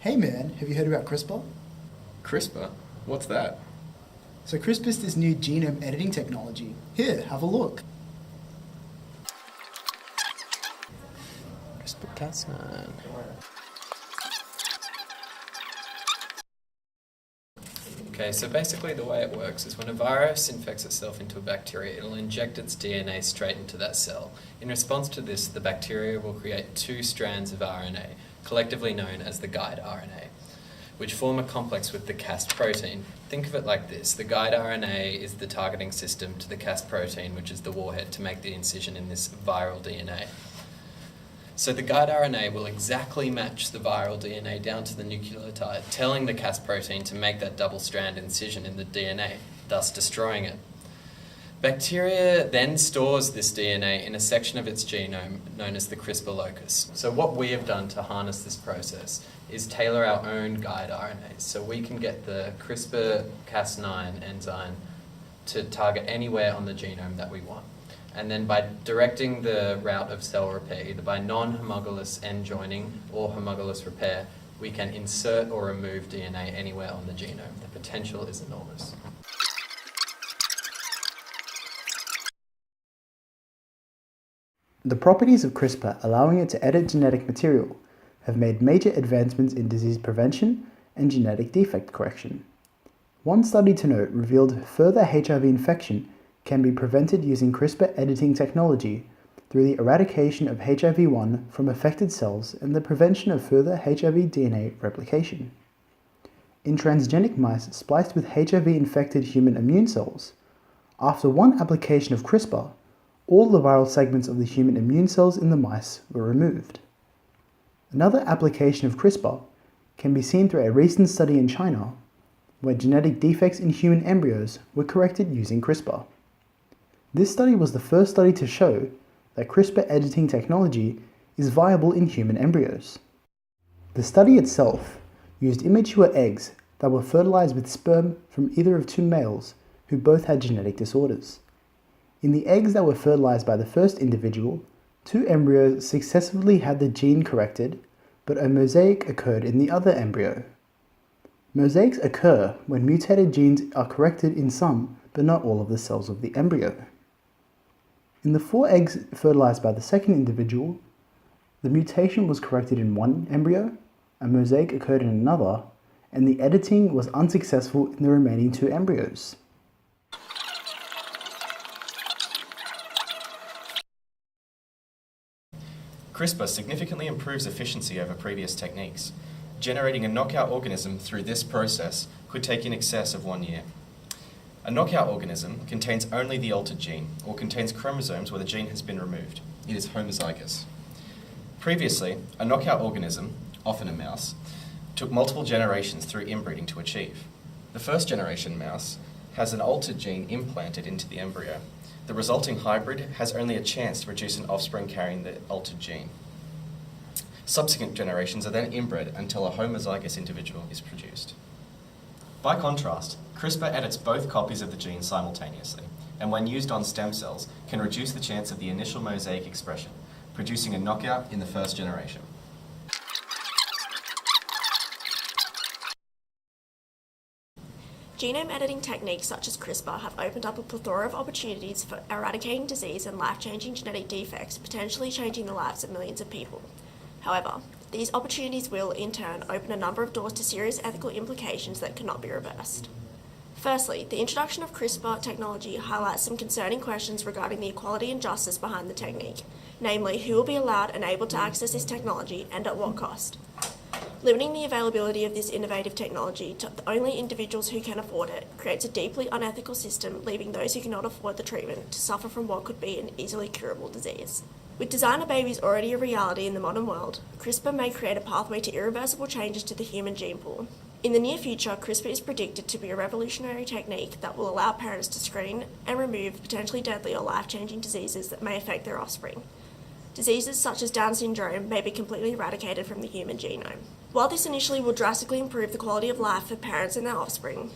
Hey man, have you heard about CRISPR? Crispr? What's that? So CRISPR is this new genome editing technology. Here, have a look. Crispr-Cas9. Okay, so basically the way it works is when a virus infects itself into a bacteria, it'll inject its DNA straight into that cell. In response to this, the bacteria will create two strands of RNA, collectively known as the guide RNA, which form a complex with the Cas protein. Think of it like this. The guide RNA is the targeting system to the Cas protein, which is the warhead to make the incision in this viral DNA. So the guide RNA will exactly match the viral DNA down to the nucleotide, telling the Cas protein to make that double-strand incision in the DNA, thus destroying it. Bacteria then stores this DNA in a section of its genome known as the CRISPR locus. So what we have done to harness this process is tailor our own guide RNAs. So we can get the Crispr-Cas9 enzyme to target anywhere on the genome that we want. And then by directing the route of cell repair, either by non-homologous end joining or homologous repair, we can insert or remove DNA anywhere on the genome. The potential is enormous. The properties of CRISPR allowing it to edit genetic material have made major advancements in disease prevention and genetic defect correction. One study to note revealed further HIV infection can be prevented using CRISPR editing technology through the eradication of HIV-1 from affected cells and the prevention of further HIV DNA replication. In transgenic mice spliced with HIV-infected human immune cells, after one application of CRISPR, all the viral segments of the human immune cells in the mice were removed. Another application of CRISPR can be seen through a recent study in China, where genetic defects in human embryos were corrected using CRISPR. This study was the first study to show that CRISPR editing technology is viable in human embryos. The study itself used immature eggs that were fertilized with sperm from either of two males who both had genetic disorders. In the eggs that were fertilized by the first individual, two embryos successfully had the gene corrected, but a mosaic occurred in the other embryo. Mosaics occur when mutated genes are corrected in some, but not all of the cells of the embryo. In the 4 eggs fertilized by the second individual, the mutation was corrected in one embryo, a mosaic occurred in another, and the editing was unsuccessful in the remaining 2 embryos. CRISPR significantly improves efficiency over previous techniques. Generating a knockout organism through this process could take in excess of 1 year. A knockout organism contains only the altered gene, or contains chromosomes where the gene has been removed. It is homozygous. Previously, a knockout organism, often a mouse, took multiple generations through inbreeding to achieve. The first generation mouse has an altered gene implanted into the embryo. The resulting hybrid has only a chance to produce an offspring carrying the altered gene. Subsequent generations are then inbred until a homozygous individual is produced. By contrast, CRISPR edits both copies of the gene simultaneously, and when used on stem cells, can reduce the chance of the initial mosaic expression, producing a knockout in the first generation. Genome editing techniques such as CRISPR have opened up a plethora of opportunities for eradicating disease and life-changing genetic defects, potentially changing the lives of millions of people. However, these opportunities will, in turn, open a number of doors to serious ethical implications that cannot be reversed. Firstly, the introduction of CRISPR technology highlights some concerning questions regarding the equality and justice behind the technique, namely who will be allowed and able to access this technology and at what cost. Limiting the availability of this innovative technology to only individuals who can afford it creates a deeply unethical system, leaving those who cannot afford the treatment to suffer from what could be an easily curable disease. With designer babies already a reality in the modern world, CRISPR may create a pathway to irreversible changes to the human gene pool. In the near future, CRISPR is predicted to be a revolutionary technique that will allow parents to screen and remove potentially deadly or life-changing diseases that may affect their offspring. Diseases such as Down syndrome may be completely eradicated from the human genome. While this initially will drastically improve the quality of life for parents and their offspring,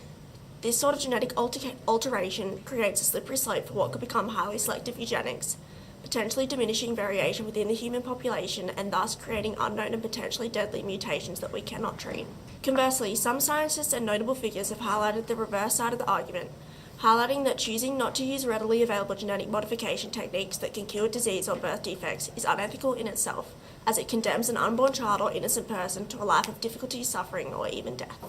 this sort of genetic alteration creates a slippery slope for what could become highly selective eugenics, potentially diminishing variation within the human population and thus creating unknown and potentially deadly mutations that we cannot treat. Conversely, some scientists and notable figures have highlighted the reverse side of the argument, highlighting that choosing not to use readily available genetic modification techniques that can cure disease or birth defects is unethical in itself, as it condemns an unborn child or innocent person to a life of difficulty, suffering, or even death.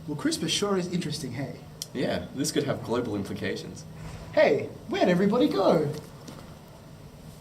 Well, CRISPR sure is interesting, hey? Yeah, this could have global implications. Hey, where'd everybody go?